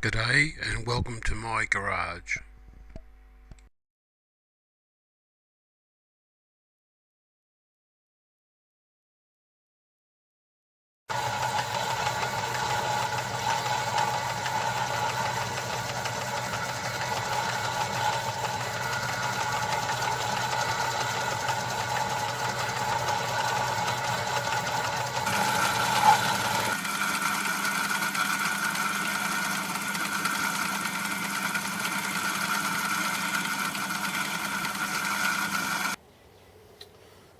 G'day and welcome to my garage.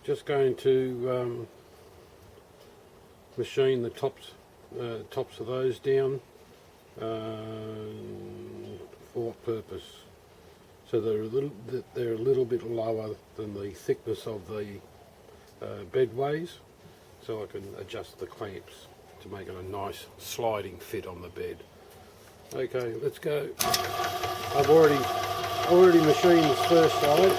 Just going to machine the tops of those down. For what purpose? So they're a little bit lower than the thickness of the bedways, so I can adjust the clamps to make it a nice sliding fit on the bed. Okay, let's go. I've already machined this first side.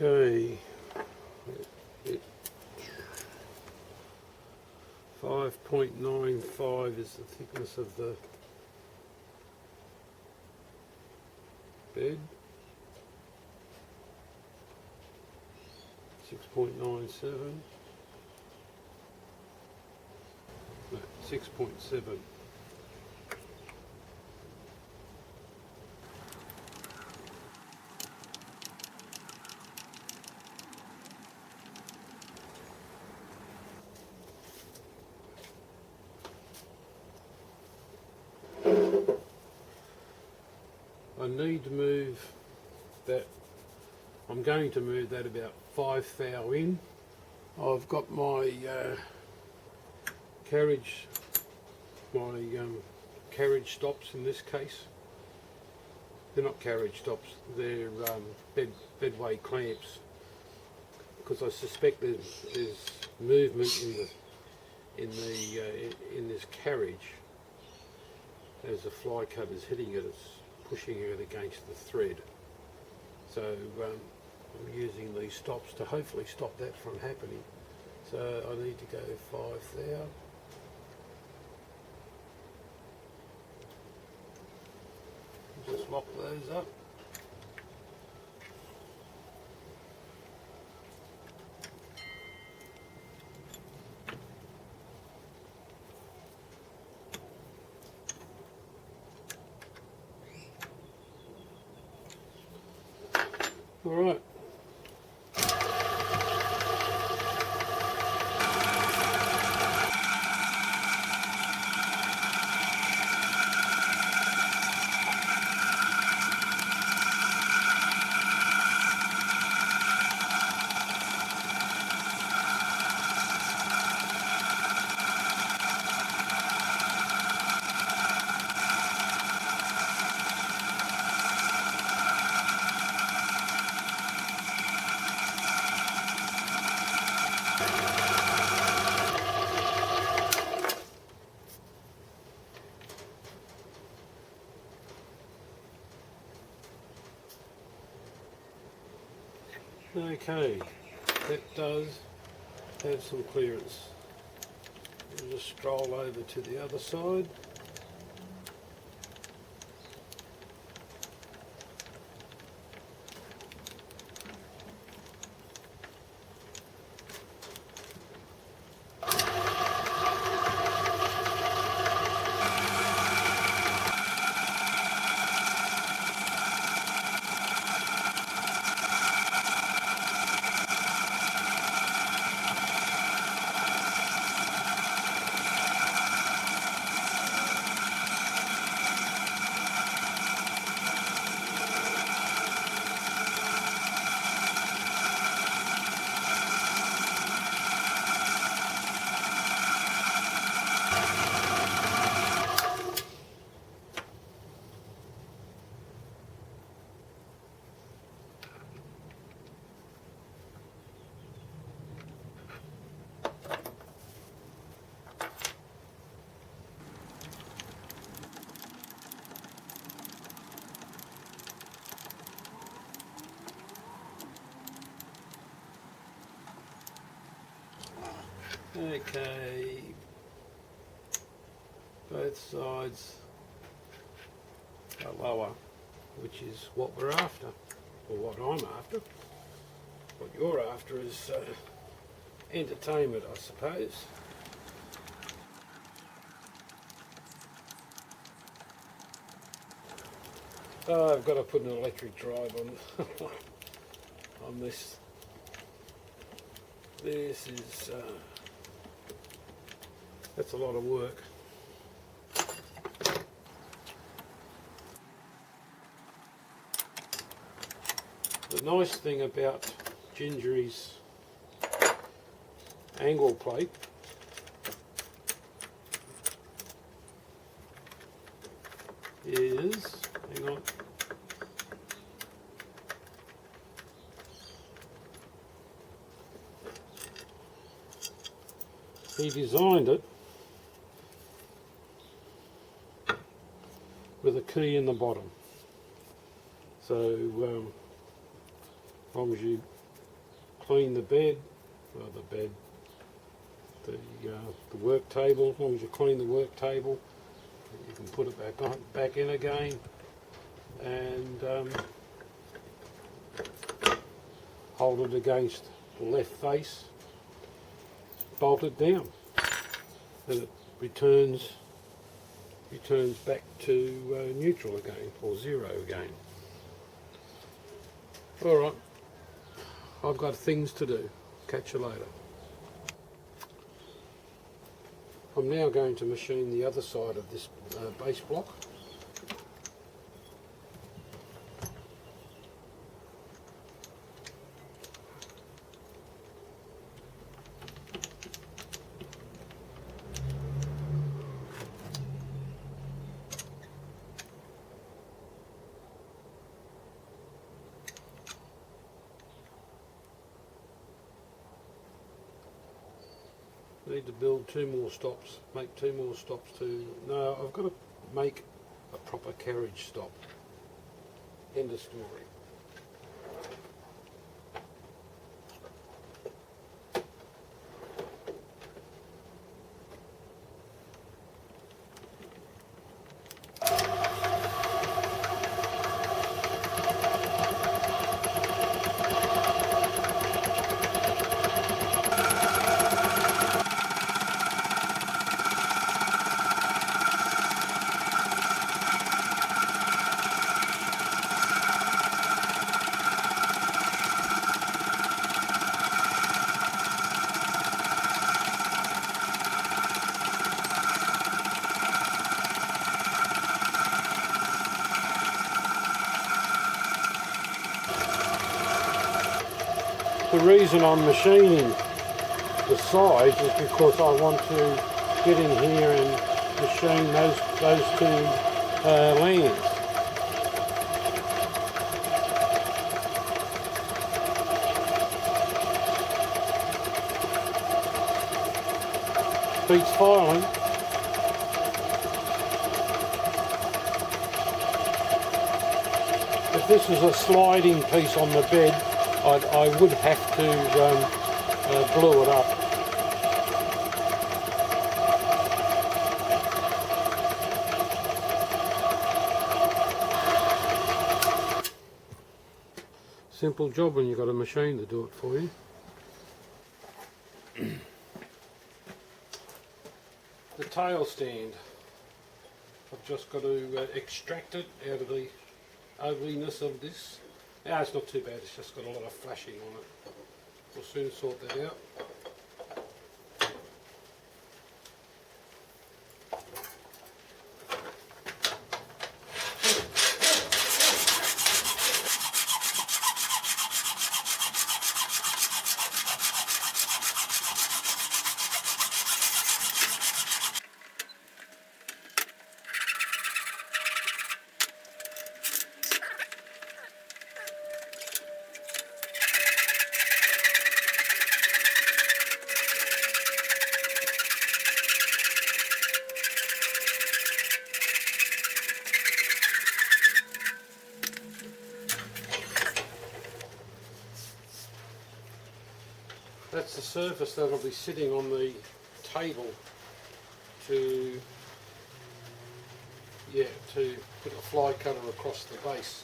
Okay, 5.95 is the thickness of the bed. 6.97. No, 6.7. I need to move that. I'm going to move that about 5 thou in. I've got my carriage stops in this case. They're not carriage stops, they're bedway clamps, because I suspect there's movement in this carriage as the fly cutter's hitting it. It's pushing it against the thread. So I'm using these stops to hopefully stop that from happening. So I need to go 5 thou. Just lock those up. All right. Okay, that does have some clearance. I'll just stroll over to the other side. Okay, both sides are lower, which is what we're after, or what I'm after. What you're after is entertainment, I suppose. Oh, I've got to put an electric drive on on this. This is that's a lot of work. The nice thing about Gingery's angle plate is, hang on, he designed it with a key in the bottom. So as long as you clean the bed, the work table, as long as you clean the work table, you can put it back in again, and hold it against the left face, bolt it down, and it returns back to neutral again, or zero again. Alright, I've got things to do. Catch you later. I'm now going to machine the other side of this base block. I need to build 2 more stops, make 2 more stops no, I've got to make a proper carriage stop. End of story. The reason I'm machining the sides is because I want to get in here and machine those 2 lands. Beats filing. If this is a sliding piece on the bed, I would have to glue it up. Simple job when you've got a machine to do it for you. The tail stand. I've just got to extract it out of the ugliness of this. Yeah, it's not too bad, it's just got a lot of flashing on it. We'll soon sort that out. surface that'll be sitting on the table to put a fly cutter across the base.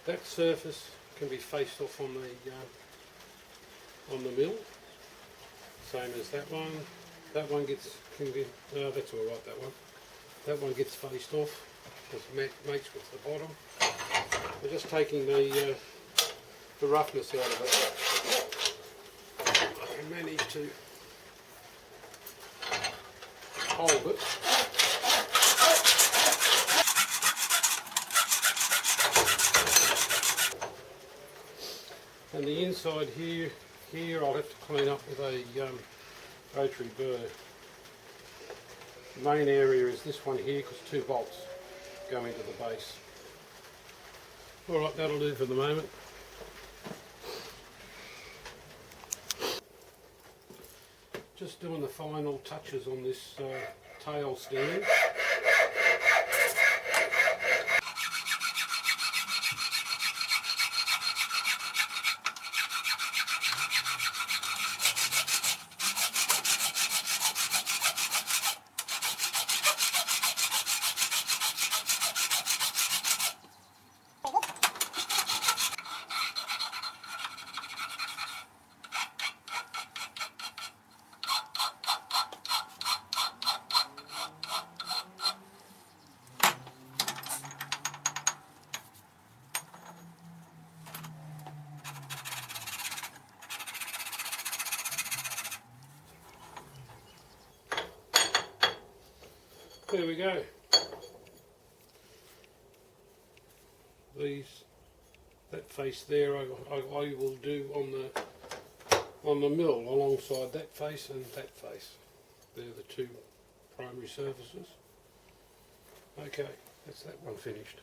That surface can be faced off on the mill, same as that one. That one that's all right. That one gets faced off, just mates with the bottom. We're just taking the roughness out of it. I can manage to hold it. And the inside here I'll have to clean up with a rotary burr. The main area is this one here because 2 bolts go into the base. Alright, that'll do for the moment. Just doing the final touches on this tail stand. There we go. That face there I will do on the mill alongside that face and that face. They're the 2 primary surfaces. Okay, that's that one finished.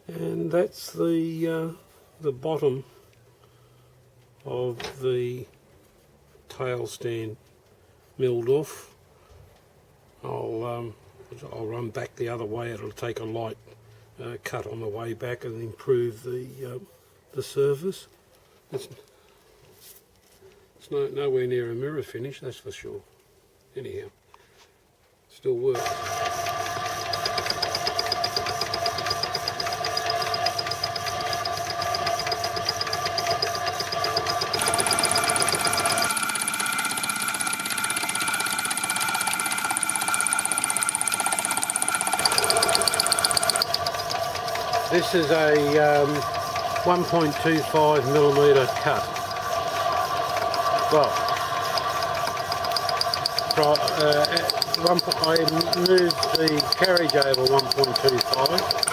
And that's the bottom of the tail stand milled off. I'll run back the other way. It'll take a light cut on the way back and improve the surface. It's nowhere near a mirror finish, that's for sure. Anyhow, still works. This is a 1.25mm cut. Well, I moved the carriage over 1.25.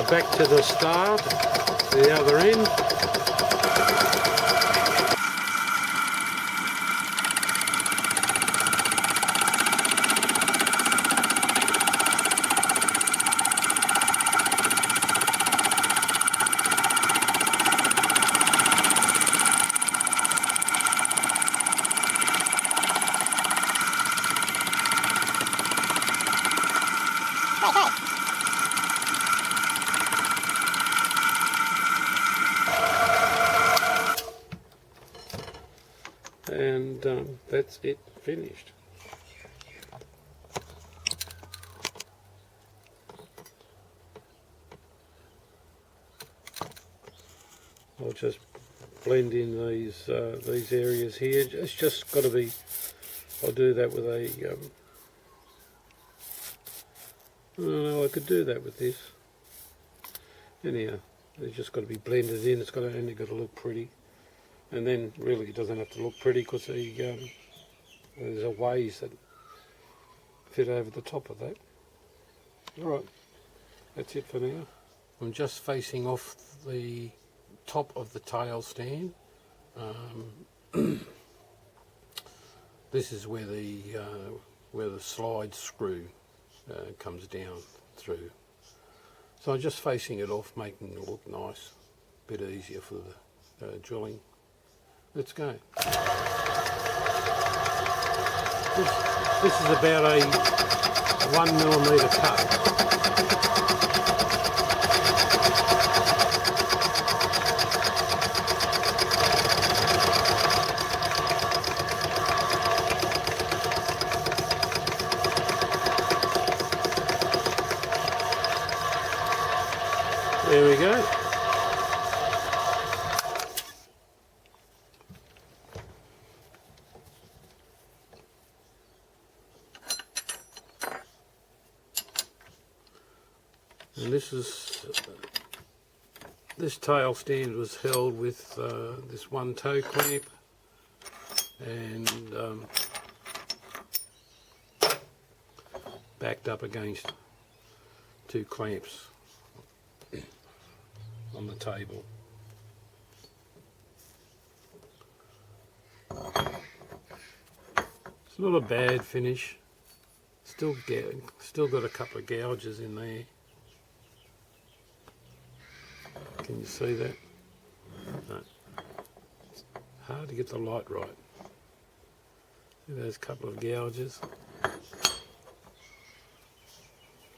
back to the start, the other end. And that's it finished. I'll just blend in these areas here. It's just got to be. I'll do that with a. I don't know. I could do that with this. Anyhow, it's just got to be blended in. It's only got to look pretty. And then really it doesn't have to look pretty because there's a ways that fit over the top of that. Alright, that's it for now. I'm just facing off the top of the tail stand. This is where the slide screw comes down through. So I'm just facing it off, making it look nice, a bit easier for the drilling. Let's go. This is about a 1mm cut. There we go. And this tail stand was held with this one toe clamp and backed up against two clamps on the table. It's not a bad finish. Still got a couple of gouges in there. Can you see that? No. It's hard to get the light right. See those couple of gouges?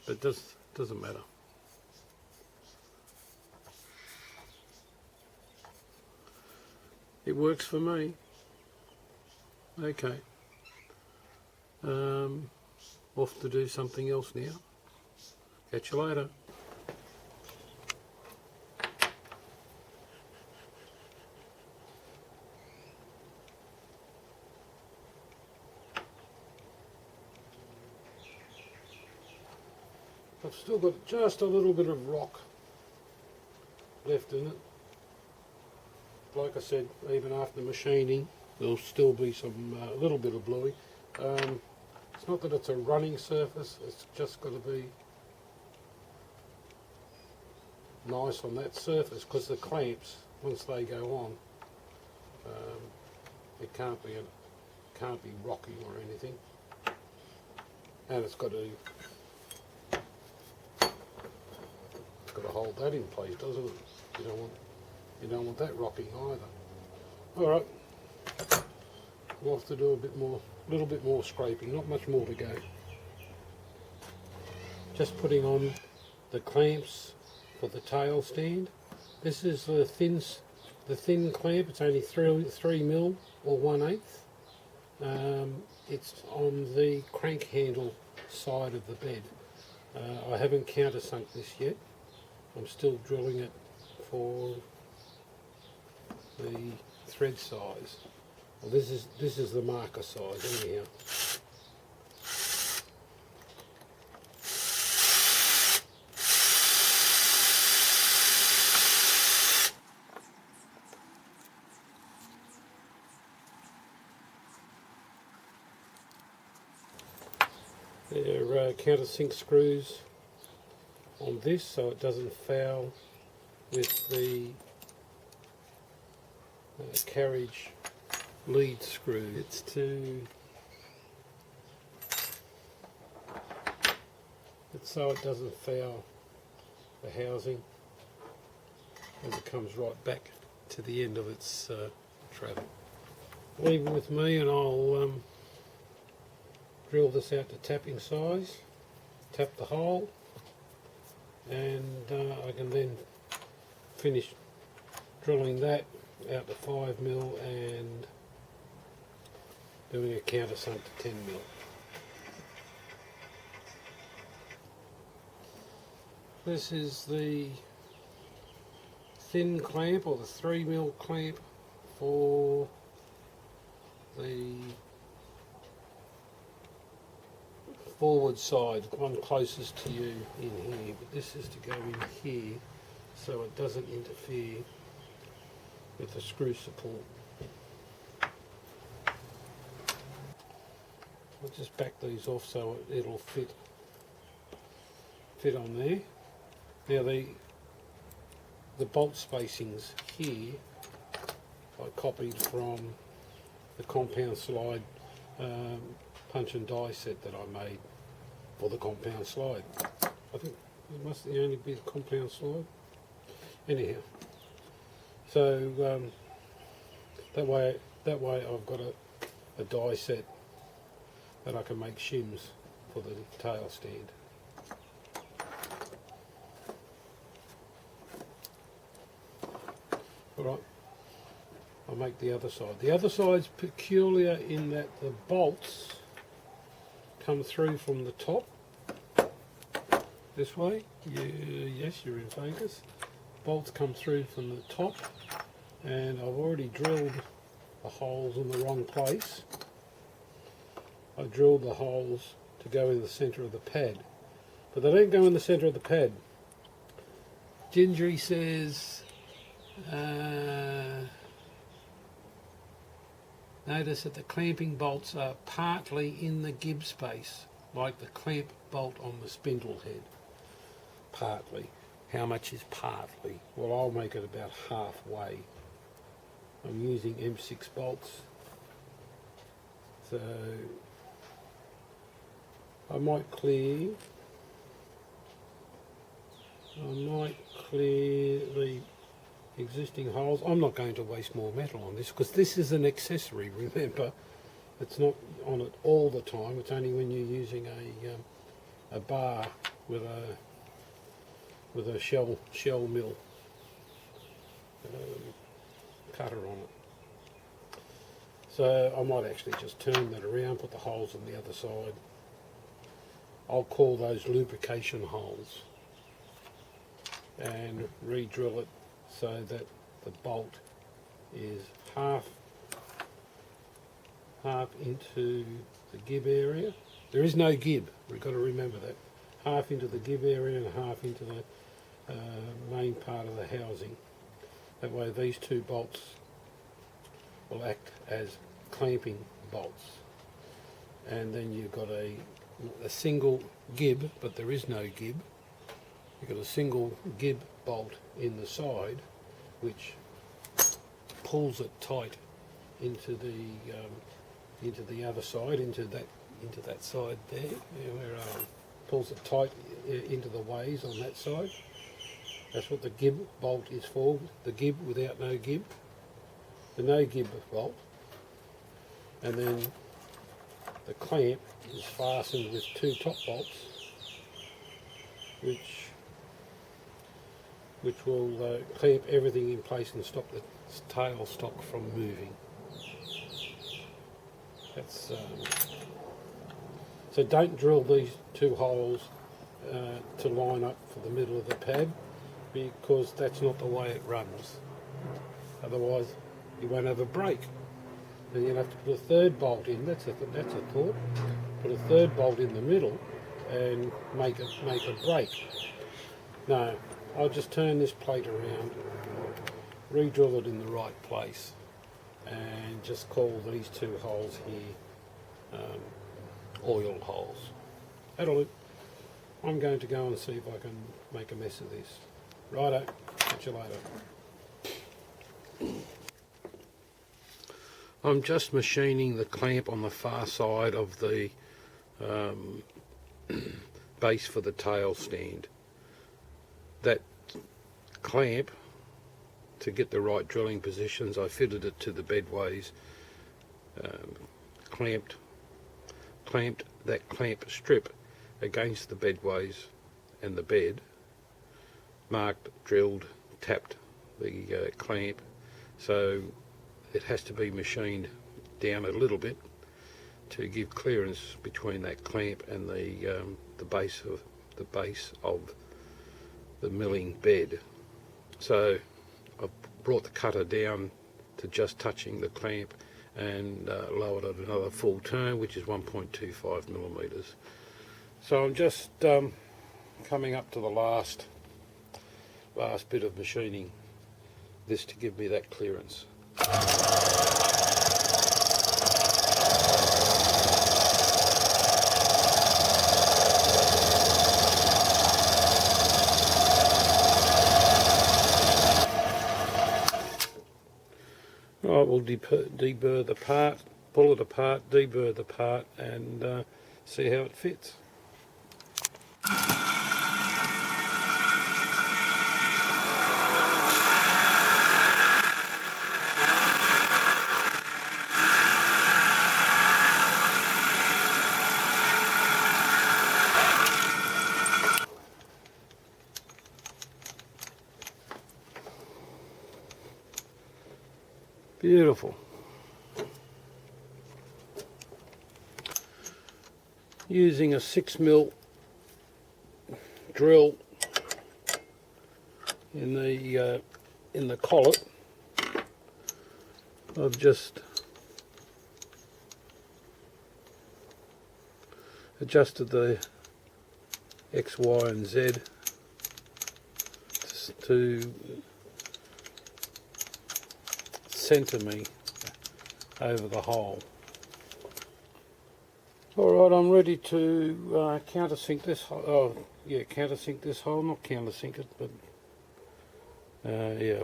But it doesn't matter. It works for me. Okay. Off to do something else now. Catch you later. I've still got just a little bit of rock left in it. Like I said, even after machining, there'll still be some little bit of bluey. It's not that it's a running surface, it's just got to be nice on that surface, because the clamps, once they go on, it can't be rocking or anything, and it's got to hold that in place, doesn't it? You don't want that rocking either. All right, we'll have to do a little bit more scraping. Not much more to go. Just putting on the clamps for the tail stand. This is the thin clamp. It's only 3mm or 1/8. It's on the crank handle side of the bed. I haven't countersunk this yet. I'm still drilling it for the thread size. Well, this is the marker size anyhow. They're countersink screws on this so it doesn't foul with the carriage lead screw. It's so it doesn't foul the housing as it comes right back to the end of its travel. Leave it with me and I'll drill this out to tapping size, tap the hole, and I can then finish drilling that out to 5mm and doing a countersunk to 10mm. This is the thin clamp, or the 3mm clamp, for the forward side, the one closest to you in here, but this is to go in here so it doesn't interfere with the screw support. I'll just back these off so it'll fit on there. Now the bolt spacings here I copied from the compound slide punch and die set that I made for the compound slide. I think it must only be the compound slide. Anyhow, so that way I've got a die set that I can make shims for the tail stand. Alright, I'll make the other side. The other side's peculiar in that the bolts come through from the top this way. Yes, you're in focus. Bolts come through from the top, and I've already drilled the holes in the wrong place. I drilled the holes to go in the centre of the pad, but they don't go in the centre of the pad. Gingery says notice that the clamping bolts are partly in the gib space, like the clamp bolt on the spindle head. Partly. How much is partly? Well, I'll make it about halfway. I'm using M6 bolts, so I might clear the existing holes. I'm not going to waste more metal on this because this is an accessory, remember. It's not on it all the time. It's only when you're using a bar with a shell mill cutter on it. So I might actually just turn that around, put the holes on the other side. I'll call those lubrication holes and re-drill it so that the bolt is half into the gib area. There is no gib, we've got to remember that. Half into the gib area and half into the main part of the housing. That way these two bolts will act as clamping bolts. And then you've got a single gib, but there is no gib. You've got a single gib bolt in the side which pulls it tight into the other side, into that side there, where pulls it tight into the ways on that side. That's what the gib bolt is for, the gib without no gib, the no gib bolt. And then the clamp is fastened with two top bolts which will clamp everything in place and stop the tail stock from moving. That's so don't drill these two holes to line up for the middle of the pad, because that's not the way it runs. Otherwise you won't have a break. Then you'll have to put a third bolt in. That's a thought. Put a third bolt in the middle and make a break. No, I'll just turn this plate around, re-drill it in the right place, and just call these two holes here oil holes. That'll do. I'm going to go and see if I can make a mess of this. Righto, catch you later. I'm just machining the clamp on the far side of the base for the tail stand. That clamp, to get the right drilling positions, I fitted it to the bedways, clamped that clamp strip against the bedways and the bed, marked, drilled, tapped the clamp, so it has to be machined down a little bit to give clearance between that clamp and the base of the milling bed. So I've brought the cutter down to just touching the clamp and lowered it another full turn, which is 1.25 millimeters. So I'm just coming up to the last bit of machining this to give me that clearance. Right, we'll deburr the part, pull it apart, deburr the part, and see how it fits. Beautiful. Using a 6mm drill in the collet, I've just adjusted the X, Y and Z to centre me over the hole. Alright, I'm ready to countersink this hole. Oh, yeah, countersink this hole, not countersink it, but yeah,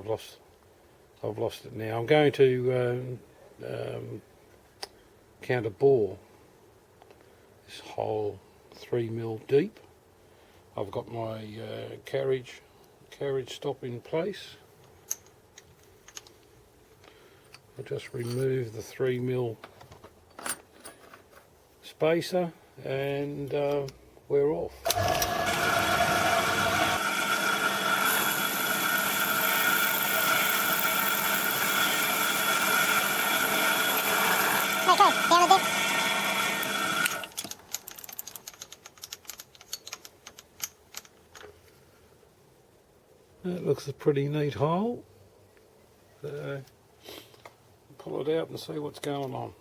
I've lost it now. I'm going to counter bore this hole 3mm deep. I've got my carriage stop in place. I'll just remove the 3mm spacer and we're off. That looks a pretty neat hole. Pull it out and see what's going on.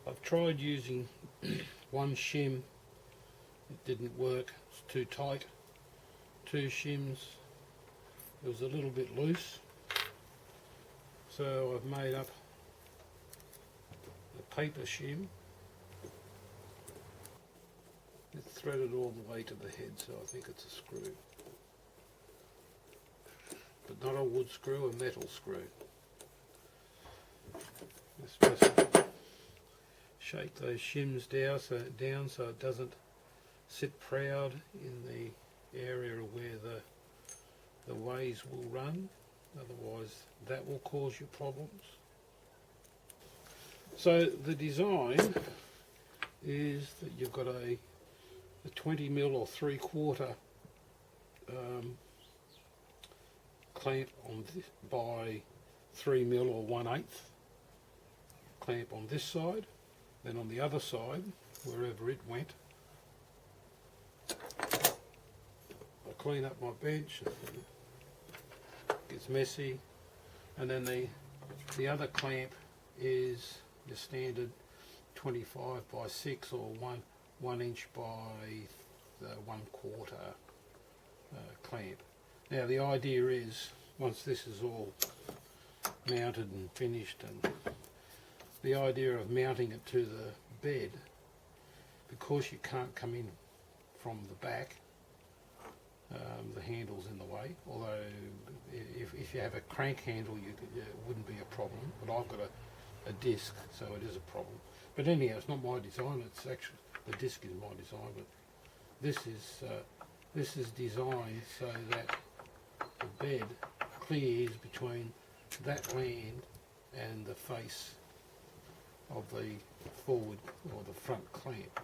I've tried using one shim, it didn't work, it's too tight. 2 shims, it was a little bit loose, so I've made up a paper shim. It's threaded all the way to the head, so I think it's a screw. But not a wood screw, a metal screw. Let's just shake those shims down so it doesn't sit proud in the area where the ways will run, otherwise that will cause you problems. So the design is that you've got a 20mm or 3/4 clamp on this by 3mm or 1/8 clamp on this side, then on the other side, wherever it went, I clean up my bench, it gets messy, and then the other clamp is your standard 25x6 or 1 inch by 1/4 clamp. Now the idea is, once this is all mounted and finished, and the idea of mounting it to the bed, because you can't come in from the back, the handle's in the way, although if you have a crank handle it wouldn't be a problem, but I've got a disc, so it is a problem. But anyhow, it's not my design, it's actually, the disc is my design, but this is designed so that the bed clears between that land and the face of the forward or the front clamp.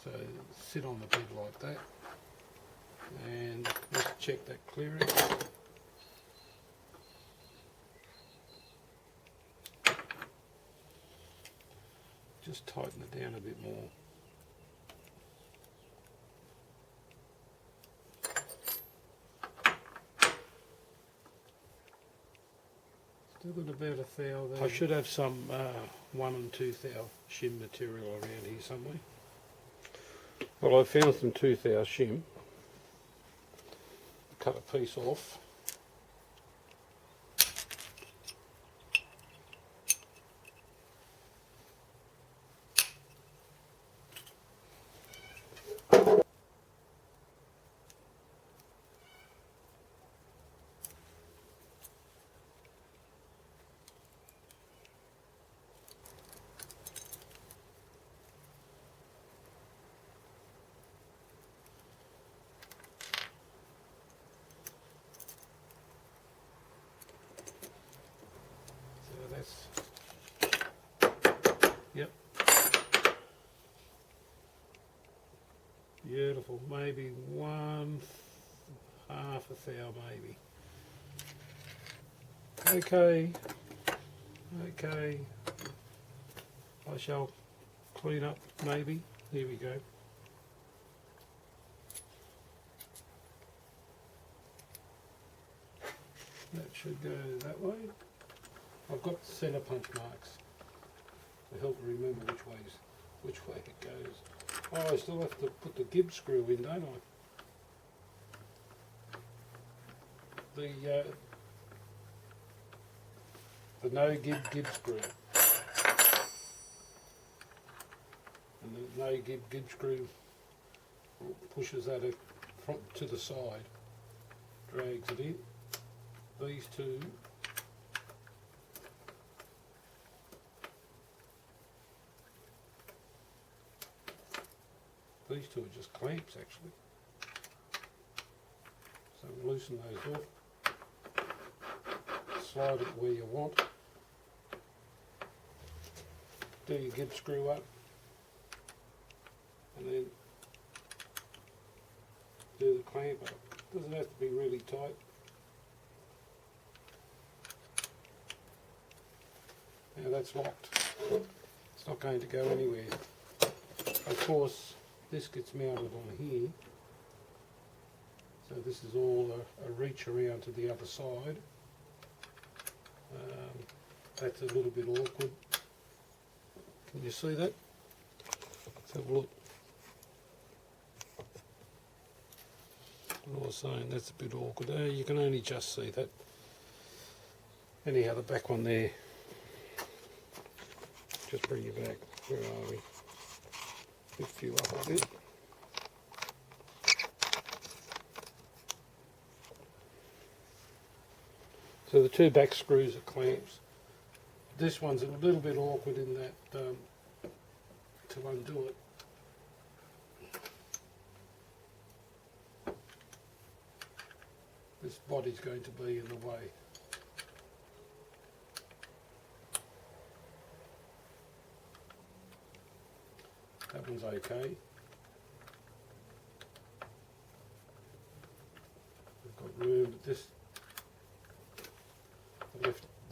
So sit on the bed like that, and let's check that clearance. Just tighten it down a bit more. Still got about a thou there. I should have some 1 and 2 thou shim material around here somewhere. Well, I found some 2 thou shim. Cut a piece off. Yep. Beautiful. Maybe 1/2 a thou, maybe. Okay. Okay. I shall clean up, maybe. Here we go. That should go that way. I've got centre punch marks to help me remember which way it goes. Oh, I still have to put the gib screw in, don't I? The no gib screw. And the no gib screw pushes that from to the side, drags it in. These two are just clamps actually. So loosen those off, slide it where you want, do your gib screw up, and then do the clamp up. Doesn't have to be really tight. Now that's locked. It's not going to go anywhere. Of course, this gets mounted on here, so this is all a reach around to the other side. That's a little bit awkward. Can you see that? Let's have a look. What I was saying, that's a bit awkward. You can only just see that. Anyhow, the back one there. Just bring you back. Where are we? Lift you up a bit. So the two back screws are clamps. This one's a little bit awkward in that to undo it. This body's going to be in the way. That one's okay. We've got room, but this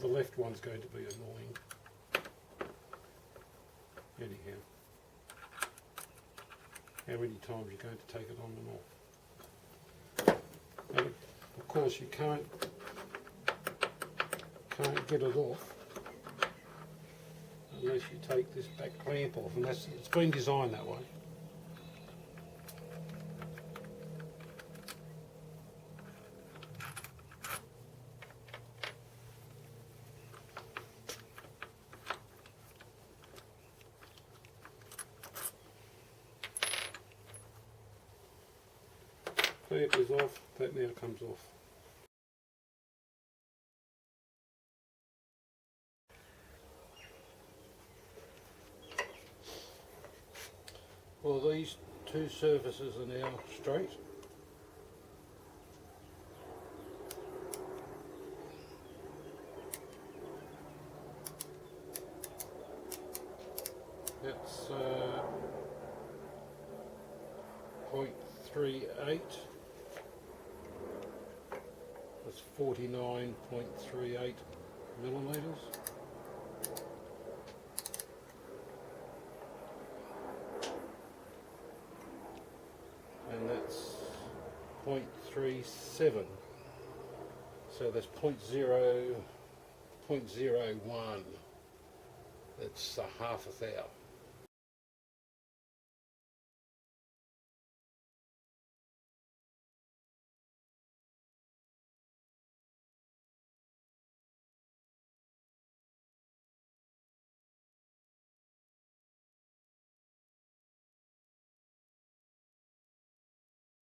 the left one's going to be annoying. Anyhow, how many times are you going to take it on and off? And of course, you can't get it off unless you take this back clamp off, and it's been designed that way. clamp is off, that now comes off. Well, these two surfaces are now straight. That's 0.38. That's 49.38 millimeters. And that's 0.37. So that's 0.01. That's half a thou.